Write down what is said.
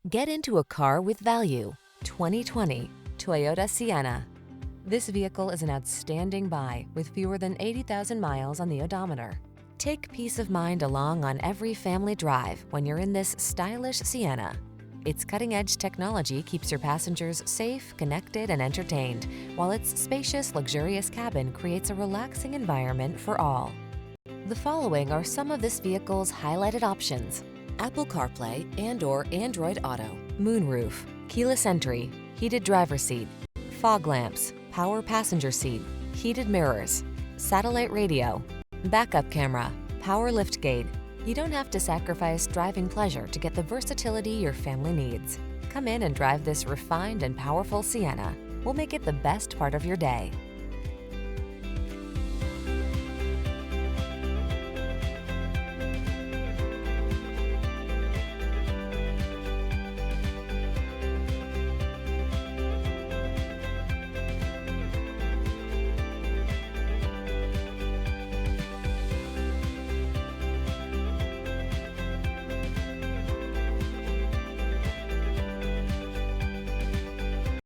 Get into a car with value. 2020 Toyota Sienna. This vehicle is an outstanding buy with fewer than 80,000 miles on the odometer. Take peace of mind along on every family drive when you're in this stylish Sienna. Its cutting-edge technology keeps your passengers safe, connected, and entertained, while its spacious, luxurious cabin creates a relaxing environment for all. The following are some of this vehicle's highlighted options: Apple CarPlay and/or Android Auto, moonroof, keyless entry, heated driver's seat, fog lamps, power passenger seat, heated mirrors, satellite radio, backup camera, power liftgate. You don't have to sacrifice driving pleasure to get the versatility your family needs. Come in and drive this refined and powerful Sienna. We'll make it the best part of your day.